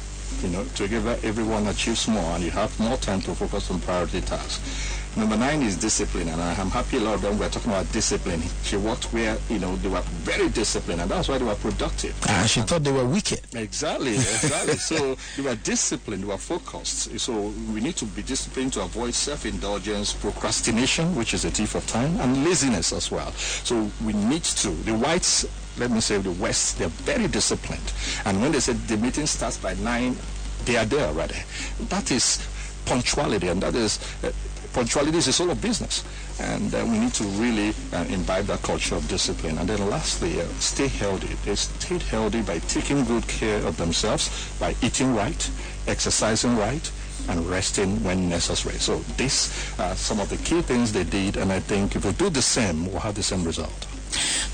to give everyone achieves more, and you have more time to focus on priority tasks. Number 9 is discipline, and I'm happy a lot of them were talking about discipline. She worked where, they were very disciplined, and that's why they were productive. She thought they were wicked. Exactly. So they were disciplined, they were focused. So we need to be disciplined to avoid self-indulgence, procrastination, which is a thief of time, and laziness as well. So we need to. The whites, let me say the West, they're very disciplined. And when they said the meeting starts by 9, they are there already. That is punctuality, and that is... punctuality is all of business, and we need to really imbibe that culture of discipline. And then lastly, stay healthy. They stayed healthy by taking good care of themselves, by eating right, exercising right, and resting when necessary. So these are some of the key things they did, and I think if we do the same, we'll have the same result.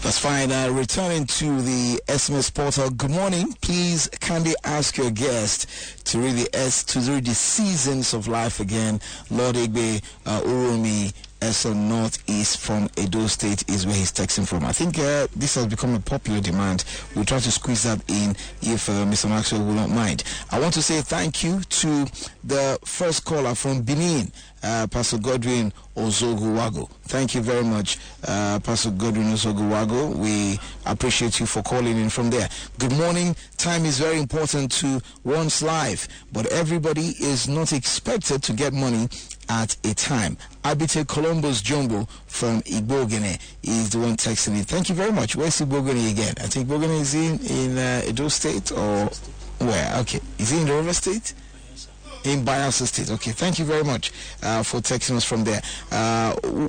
That's fine. Returning to the SMS portal. Good morning. Please kindly ask your guest to read the seasons of life again. Lord Egbe Uromi Eson Northeast from Edo State is where he's texting from. I think this has become a popular demand. We'll try to squeeze that in if Mr. Maxwell will not mind. I want to say thank you to the first caller from Benin, Pastor Godwin Ozoguwago. Thank you very much, Pastor Godwin Ozoguwago. We appreciate you for calling in from there. Good morning. Time is very important to one's life, but everybody is not expected to get money at a time. Abite Columbus Jumbo from Igbogene is the one texting it. Thank you very much. Where's Igbogene again? I think Igbogene is in Edo State or where? Okay. Is he in the River State? In Bayelsa State. Okay, thank you very much for texting us from there.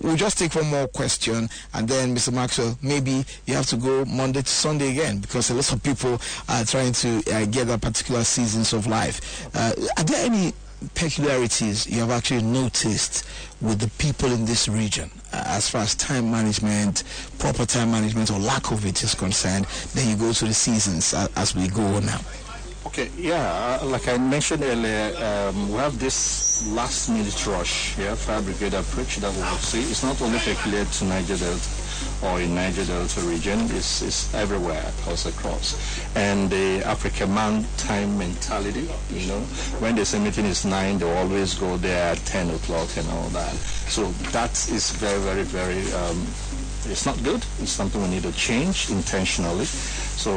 We'll just take one more question, and then Mr. Maxwell, maybe you have to go Monday to Sunday again because a lot of people are trying to get that particular seasons of life. Are there any peculiarities you have actually noticed with the people in this region as far as time management, proper time management, or lack of it is concerned? Then you go to the seasons as we go on now. Okay, like I mentioned earlier, we have this last-minute rush, fire brigade approach that we will see. It's not only peculiar to Niger Delta or in Niger Delta region, it's everywhere, across. And the African man time mentality, when they say meeting is 9, they always go there at 10 o'clock and all that. So that is very, very, very, it's not good. It's something we need to change intentionally. So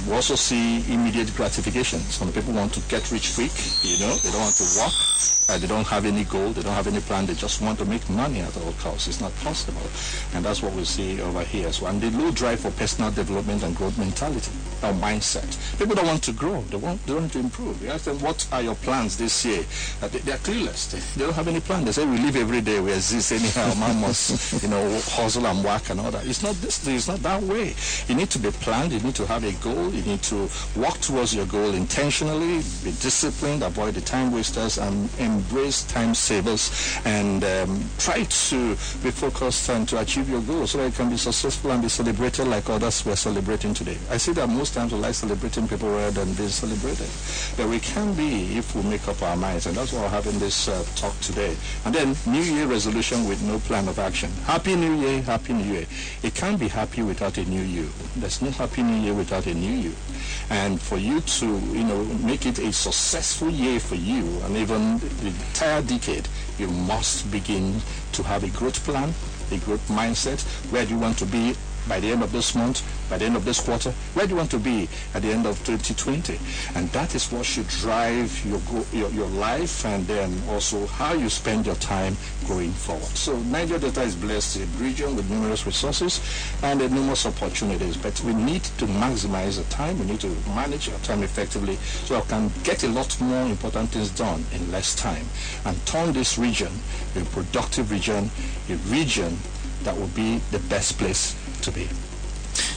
we also see immediate gratification. Some people want to get rich quick, they don't want to work, they don't have any goal, they don't have any plan, they just want to make money at all costs. It's not possible. And that's what we see over here. So, and the low drive for personal development and growth mentality. or mindset. People don't want to grow. They want to improve. You ask them, what are your plans this year? They are clueless. They don't have any plan. They say, we live every day. We exist anyhow. Man must, hustle and work and all that. It's not this. It's not that way. You need to be planned. You need to have a goal. You need to work towards your goal intentionally. Be disciplined. Avoid the time wasters and embrace time savers. And try to be focused and to achieve your goals so that you can be successful and be celebrated like others were celebrating today. I see that most times we like celebrating people rather than being celebrated. But we can be if we make up our minds, and that's why we're having this talk today. And then New Year resolution with no plan of action. Happy New Year, Happy New Year. It can't be happy without a new you. There's no Happy New Year without a new you. And for you to, make it a successful year for you, and even the entire decade, you must begin to have a growth plan, a growth mindset. Where do you want to be by the end of this month, by the end of this quarter? Where do you want to be at the end of 2020? And that is what should drive your life, and then also how you spend your time going forward. So Niger Delta is blessed, a region with numerous resources and numerous opportunities, but we need to maximize the time. We need to manage our time effectively so we can get a lot more important things done in less time and turn this region a productive region, a region that will be the best place to be.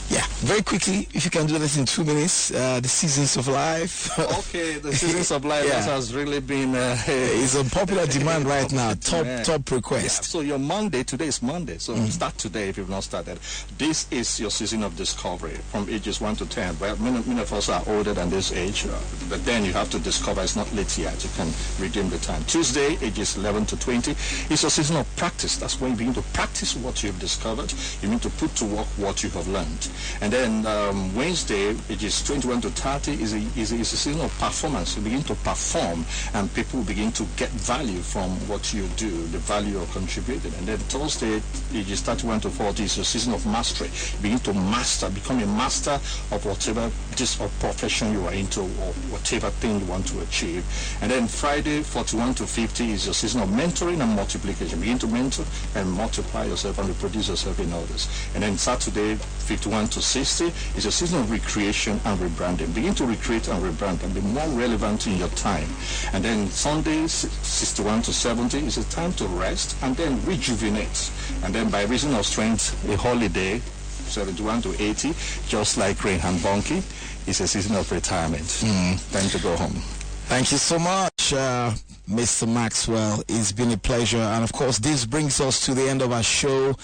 Yeah, very quickly, if you can do this in 2 minutes, the seasons of life. Okay, the seasons of life has really been... it's a popular demand right now, top request. Yeah. So your Monday, today is Monday, so start today if you've not started. This is your season of discovery from ages 1 to 10. Well, many of us are older than this age, but then you have to discover. It's not late yet. You can redeem the time. Tuesday, ages 11 to 20, is your season of practice. That's when you begin to practice what you've discovered. You need to put to work what you have learned. And then Wednesday, ages 21 to 30, is a season of performance. You begin to perform, and people begin to get value from what you do, the value you're contributing. And then Thursday, ages 31 to 40, is a season of mastery. You begin to master, become a master of whatever profession you are into or whatever thing you want to achieve. And then Friday, 41 to 50, is your season of mentoring and multiplication. Begin to mentor and multiply yourself and reproduce yourself in others. And then Saturday, 51 to 60, is a season of recreation and rebranding. Begin to recreate and rebrand and be more relevant in your time. And then Sunday, 61 to 70, is a time to rest and then rejuvenate. And then by reason of strength, a holiday, 71 to 80, just like Reinhard Bonnke, is a season of retirement. Time to go home. Thank you so much, Mr. Maxwell. It's been a pleasure. And of course, this brings us to the end of our show,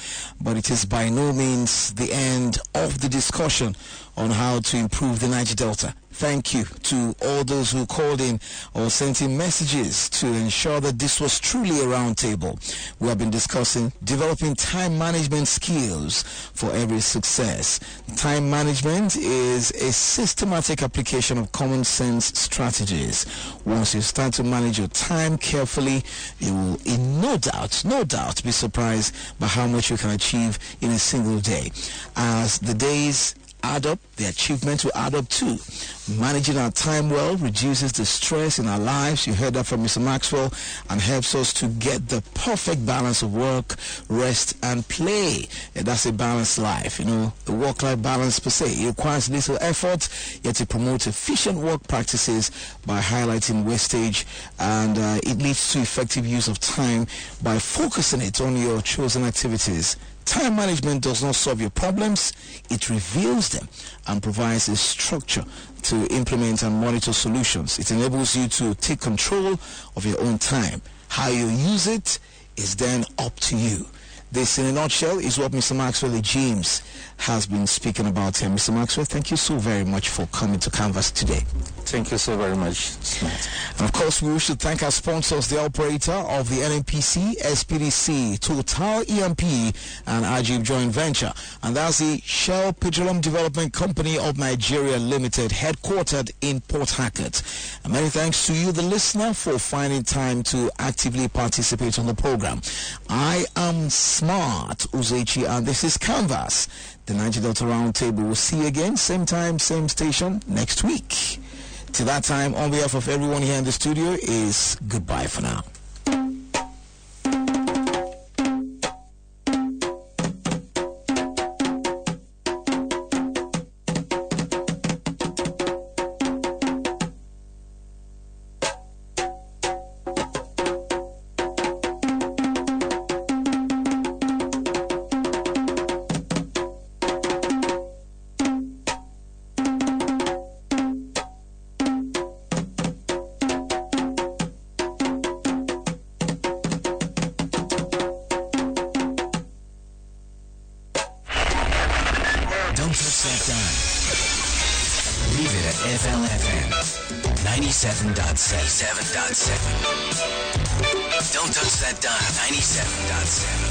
but it is by no means the end of the discussion on how to improve the Niger Delta. Thank you to all those who called in or sent in messages to ensure that this was truly a round table. We have been discussing developing time management skills for every success. Time management is a systematic application of common sense strategies. Once you start to manage your time carefully, you will in no doubt be surprised by how much you can achieve in a single day. As the days add up, the achievement will add up too. Managing our time well reduces the stress in our lives. You heard that from Mr. Maxwell, and helps us to get the perfect balance of work, rest, and play. And that's a balanced life. The work-life balance per se, it requires little effort, yet it promotes efficient work practices by highlighting wastage, and it leads to effective use of time by focusing it on your chosen activities. Time management does not solve your problems, it reveals them and provides a structure to implement and monitor solutions. It enables you to take control of your own time. How you use it is then up to you. This, in a nutshell, is what Mr. Maxwell Ejims has been speaking about here. Mr. Maxwell, thank you so very much for coming to Canvas today. Thank you so very much, Smart. And of course, we wish to thank our sponsors, the operator of the NNPC, SPDC, Total EMP, and Ajib Joint Venture. And that's the Shell Petroleum Development Company of Nigeria Limited, headquartered in Port Harcourt. And many thanks to you, the listener, for finding time to actively participate on the program. I am Smart Uzechi, and this is Canvas, the Niger Delta Roundtable. We'll see you again, same time, same station, next week. Till that time, on behalf of everyone here in the studio, is goodbye for now. Don't touch that dial. Leave it at FLFM 97.7. Don't touch that dial. 97.7.